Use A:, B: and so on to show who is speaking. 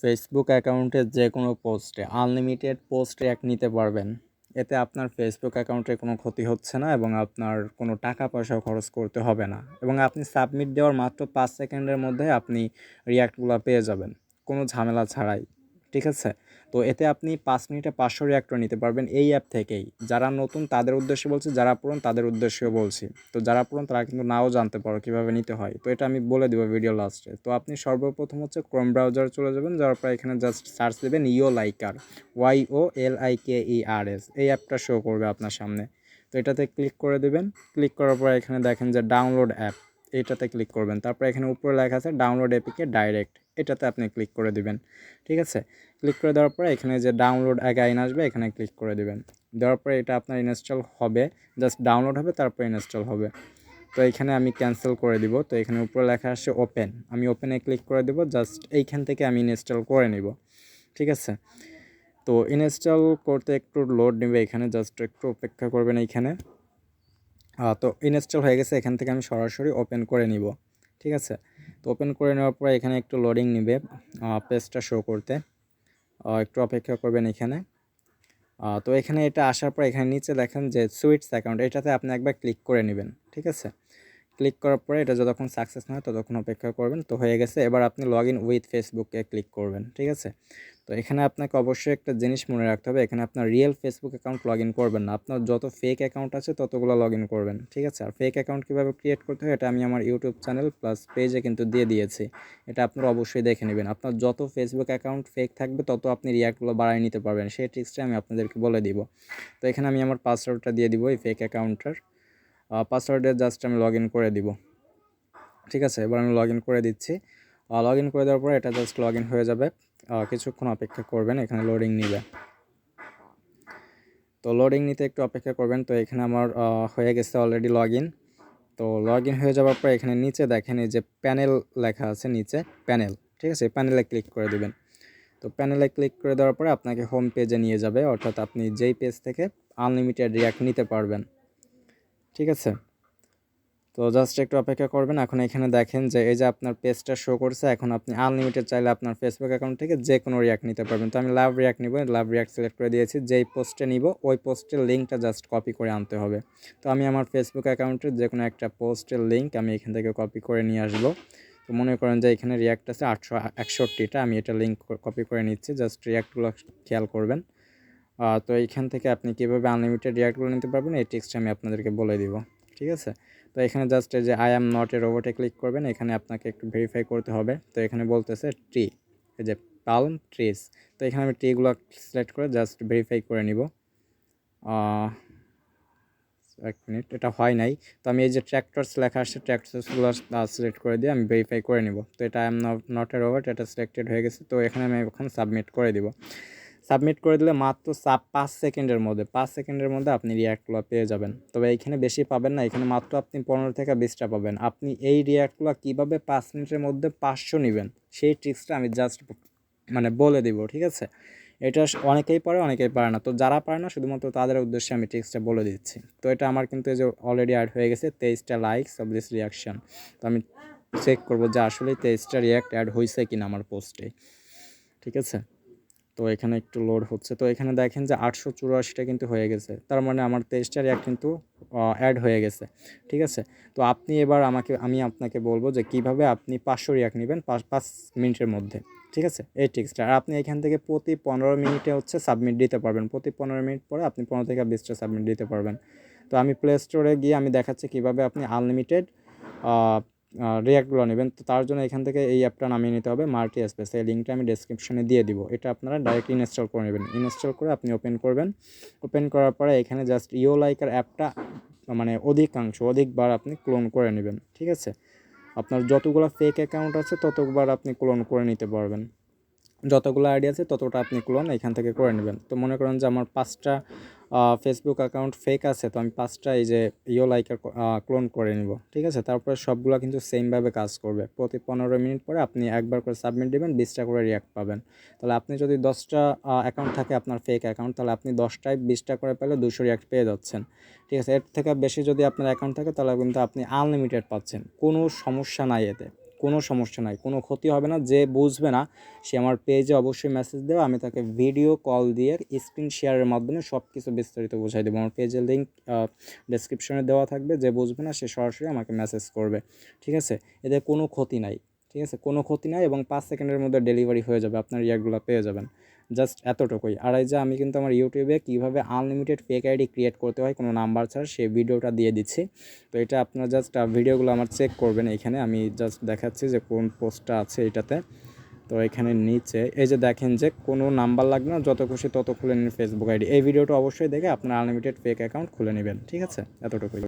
A: Facebook অ্যাকাউন্টে যে কোনো পোস্টে আনলিমিটেড পোস্ট রিঅ্যাক্ট নিতে পারবেন। এতে আপনার ফেসবুক অ্যাকাউন্টে কোনো ক্ষতি হচ্ছে না এবং আপনার কোনো টাকা পয়সাও খরচ করতে হবে না এবং আপনি সাবমিট দেওয়ার মাত্র 5 সেকেন্ডের মধ্যে আপনি রিঅ্যাক্টগুলো পেয়ে যাবেন কোনো ঝামেলা ছাড়াই। ঠিক আছে? তো এতে আপনি 5 মিনিটে 500 রিঅ্যাক্টর নিতে পারবেন এই অ্যাপ থেকেই। যারা নতুন তাদের উদ্দেশ্যে বলছি, যারা পুরান তাদের উদ্দেশ্যেও বলছি। তো যারা পুরান তারা কিন্তু নাও জানতে পারো কীভাবে নিতে হয়। তো এটা আমি বলে দেবো ভিডিও লাস্টে। তো আপনি সর্বপ্রথম হচ্ছে ক্রোম ব্রাউজারে চলে যাবেন, যাওয়ার পর এখানে জাস্ট সার্চ দেবেন ইওলাইকার, YOLIKERS। এই অ্যাপটা শো করবে আপনার সামনে। তো এটাতে ক্লিক করে দেবেন। ক্লিক করার পর এখানে দেখেন যে ডাউনলোড অ্যাপ, এইটাতে ক্লিক করবেন। তারপর এখানে উপরে লেখা আছে ডাউনলোড এপিকে ডাইরেক্ট, এটাতে আপনি ক্লিক করে দিবেন। ঠিক আছে? ক্লিক করে দেওয়ার পরে এখানে যে ডাউনলোড অ্যাগাইন আসবে, এখানে ক্লিক করে দেবেন। দেওয়ার পরে এটা আপনার ইনস্টল হবে, জাস্ট ডাউনলোড হবে, তারপর ইনস্টল হবে। তো এইখানে আমি ক্যান্সেল করে দিব। তো এখানে উপরে লেখা আসছে ওপেন, আমি ওপেনে ক্লিক করে দেব। জাস্ট এইখান থেকে আমি ইনস্টল করে নিব। ঠিক আছে? তো ইনস্টল করতে একটু লোড নেবে, এখানে জাস্ট একটু অপেক্ষা করবেন এইখানে। তো ইনস্টল হয়ে গেছে, এখান থেকে আমি সরাসরি ওপেন করে নিব। ঠিক আছে? তো ওপেন করে নেওয়ার পরে এখানে একটু লোডিং নেবে পেজটা শো করতে। একটু অপেক্ষা করবেন এখানে। তো এখানে এটা আসার পর এখানে নিচে দেখেন যে সুইটস অ্যাকাউন্ট, এটাতে আপনি একবার ক্লিক করে নেবেন। ঠিক আছে? ক্লিক করার পরে এটা যতক্ষণ সাকসেস না হয় ততক্ষণ অপেক্ষা করবেন। তো হয়ে গেছে, এবার আপনি লগ ইন উইথ ফেসবুকে ক্লিক করবেন। ঠিক আছে? তো এখানে আপনাকে অবশ্যই একটা জিনিস মনে রাখতে হবে, এখানে আপনার real Facebook account log in করবেন না, আপনার যত ফেক অ্যাকাউন্ট আছে ততগুলো লগ ইন করবেন। ঠিক আছে? আর ফেক অ্যাকাউন্ট কীভাবে ক্রিয়েট করতে হয় এটা আমি আমার ইউটিউব চ্যানেল প্লাস পেজে কিন্তু দিয়ে দিয়েছি, এটা আপনারা অবশ্যই দেখে নেবেন। আপনার যত ফেসবুক অ্যাকাউন্ট ফেক থাকবে তত আপনি রিয়াক্টগুলো বাড়িয়ে নিতে পারবেন, সেই ট্রিক্সটা আমি আপনাদেরকে বলে দিব। তো এখানে আমি আমার পাসওয়ার্ডটা দিয়ে দিব এই ফেক অ্যাকাউন্টটার। পাসওয়ার্ডে জাস্ট আমি লগ ইন করে দিব। ঠিক আছে? এবার আমি লগ ইন করে দিচ্ছি। লগ ইন করে দেওয়ার পরে এটা জাস্ট লগ ইন হয়ে যাবে। কিছুক্ষণ অপেক্ষা করবেন, এখানে লোডিং নিবে। তো লোডিং নিতে একটু অপেক্ষা করবেন। তো এখানে আমার হয়ে গেছে অলরেডি লগ ইন। তো লগ ইন হয়ে যাওয়ার পর এখানে নিচে দেখেন এই যে প্যানেল লেখা আছে নিচে, প্যানেল। ঠিক আছে? প্যানেলে ক্লিক করে দেবেন। তো প্যানেলে ক্লিক করে দেওয়ার পরে আপনাকে হোম পেজে নিয়ে যাবে, অর্থাৎ আপনি যেই পেজ থেকে আনলিমিটেড রিঅ্যাক্ট নিতে পারবেন। ঠিক আছে? তো জাস্ট একটু অপেক্ষা করবেন। এখন এখানে দেখেন যে এই যে আপনার পেজটা শো করছে, এখন আপনি আনলিমিটেড চাইলে আপনার ফেসবুক অ্যাকাউন্ট থেকে যে কোনো রিঅ্যাক্ট নিতে পারবেন। তো আমি লাভ রিঅ্যাক্ট নিব, লাভ রিঅ্যাক্ট সিলেক্ট করে দিয়েছি। যেই পোস্টে নিব ওই পোস্টের লিঙ্কটা জাস্ট কপি করে আনতে হবে। তো আমি আমার ফেসবুক অ্যাকাউন্টের যে কোনো একটা পোস্টের লিঙ্ক আমি এখান থেকে কপি করে নিয়ে আসবো। তো মনে করেন যে এখানে রিঅ্যাক্ট আছে 861টা, আমি এটা লিঙ্ক কপি করে নিচ্ছি। জাস্ট রিঅ্যাক্টগুলো খেয়াল করবেন। তো এইখান থেকে আপনি কীভাবে আনলিমিটেড রিঅ্যাক্টগুলো নিতে পারবেন এই টিপসটা আমি আপনাদেরকে বলে দিব। ঠিক আছে? তো এখানে জাস্ট এই যে আই অ্যাম নট এ রোবটে ক্লিক করবেন, এখানে আপনাকে একটু ভেরিফাই করতে হবে। তো এখানে বলতেছে ট্রি, এই যে পালম ট্রিজ। তো এখানে আমি ট্রিগুলো সিলেক্ট করে জাস্ট ভেরিফাই করে নিব। এক মিনিট, এটা হয় নাই। তো আমি এই যে ট্র্যাক্টরস লেখা আসছে, ট্র্যাক্টরসগুলো সিলেক্ট করে দিয়ে আমি ভেরিফাই করে নিব। তো এটা I am not a robot, এটা সিলেক্টেড হয়ে গেছে। তো এখানে আমি এখন সাবমিট করে দিব। সাবমিট করে দিলে মাত্র 5 সেকেন্ডের মধ্যে 5 সেকেন্ডের মধ্যে আপনি রিঅ্যাক্টগুলো পেয়ে যাবেন। তবে এইখানে বেশি পাবেন না, এখানে মাত্র আপনি 15 থেকে 20টা পাবেন। আপনি এই রিঅ্যাক্টগুলো কীভাবে 5 মিনিটের মধ্যে 500 নেবেন সেই ট্রিক্সটা আমি জাস্ট বলে দিব। ঠিক আছে? এটা অনেকেই পারে, অনেকেই পারে না। তো যারা পারে না শুধুমাত্র তাদের উদ্দেশ্যে আমি ট্রিক্সটা বলে দিচ্ছি। তো এটা আমার কিন্তু এই যে অলরেডি অ্যাড হয়ে গেছে 23টা লাইকস অফ দিস রিয়াকশান। তো আমি চেক করব যে আসলেই 23টা রিয়াক্ট অ্যাড হয়েছে কিনা আমার পোস্টে। ঠিক আছে? তো এখানে একটু লোড হচ্ছে। তো এখানে দেখেন যে 884টা কিন্তু হয়ে গেছে। তার মানে আমার 23টা রিঅ্যাক্ট কিন্তু অ্যাড হয়ে গেছে। ঠিক আছে? তো আপনি এবার আমি আপনাকে বলব যে কীভাবে আপনি 500 রিঅ্যাক্ট নেবেন 5 মিনিটের মধ্যে। ঠিক আছে? এই ট্রিক্সটা। আর আপনি এখান থেকে প্রতি 15 মিনিটে হচ্ছে সাবমিট দিতে পারবেন। প্রতি 15 মিনিট পরে আপনি 15 থেকে 20টা সাবমিট দিতে পারবেন। তো আমি প্লে স্টোরে গিয়ে আমি দেখাচ্ছি কীভাবে আপনি আনলিমিটেড রিঅ্যাক্টগুলো নেবেন। তো তার জন্য এখান থেকে এই অ্যাপটা নামিয়ে নিতে হবে, মাল্টি স্পেস। এই লিঙ্কটা আমি ডেসক্রিপশনে দিয়ে দিব। এটা আপনারা ডাইরেক্ট ইনস্টল করে নেবেন। ইনস্টল করে আপনি ওপেন করবেন। ওপেন করার পরে এখানে জাস্ট ইওলাইকার অ্যাপটা অধিকবার আপনি ক্লোন করে নেবেন। ঠিক আছে? আপনার যতগুলো ফেক অ্যাকাউন্ট আছে ততবার আপনি ক্লোন করে নিতে পারবেন। যতগুলো আইডি আছে ততটা আপনি ক্লোন এখান থেকে করে নেবেন। তো মনে করেন যে আমার 5টা ফেসবুক অ্যাকাউন্ট ফেক আছে, তো আমি 5টা এই যে ইওলাইকার ক্লোন করে নিব। ঠিক আছে? তারপরে সবগুলো কিন্তু সেমভাবে কাজ করবে। প্রতি 15 মিনিট পরে আপনি একবার করে সাবমিট দেবেন, 20টা করে রিঅ্যাক্ট পাবেন। তাহলে আপনি যদি 10টা অ্যাকাউন্ট থাকে আপনার ফেক অ্যাকাউন্ট, তাহলে আপনি 10টায় 20টা করে পেলে 200 রিঅ্যাক্ট পেয়ে যাচ্ছেন। ঠিক আছে? এর থেকে বেশি যদি আপনার অ্যাকাউন্ট থাকে তাহলে কিন্তু আপনি আনলিমিটেড পাচ্ছেন। কোনো সমস্যা নাই এতে, কোনো সমস্যা নাই, কোনো ক্ষতি হবে না। যে বুঝবে না সে আমার পেজে অবশ্যই মেসেজ দেবে, আমি তাকে ভিডিও কল দিয়ে স্ক্রিন শেয়ারের মাধ্যমে সব কিছু বিস্তারিত বুঝাই দেবো। আমার পেজের লিঙ্ক ডেসক্রিপশনে দেওয়া থাকবে, যে বুঝবে না সে সরাসরি আমাকে মেসেজ করবে, ঠিক আছে? এতে কোনো ক্ষতি নাই, ঠিক আছে? কোনো ক্ষতি নাই, এবং 5 সেকেন্ডের মধ্যে ডেলিভারি হয়ে যাবে, আপনার ইয়ারগুলো পেয়ে যাবেন। জাস্ট এতটুকুই। আর এই যে আমি কিন্তু আমার ইউটিউবে কীভাবে আনলিমিটেড ফেক আইডি ক্রিয়েট করতে হয় কোনো নাম্বার ছাড়া, সেই ভিডিওটা দিয়ে দিচ্ছি। তো এটা আপনারা জাস্ট ভিডিওগুলো আমার চেক করবেন। এখানে আমি জাস্ট দেখাচ্ছি যে কোন পোস্টটা আছে এটাতে। তো এখানে নিচে এই যে দেখেন যে কোনো নাম্বার লাগবে না, যত খুশি তত খুলে নিন ফেসবুক আইডি। এই ভিডিওটা অবশ্যই দেখে আপনার আনলিমিটেড ফেক অ্যাকাউন্ট খুলে নেবেন, ঠিক আছে? এতটুকুই।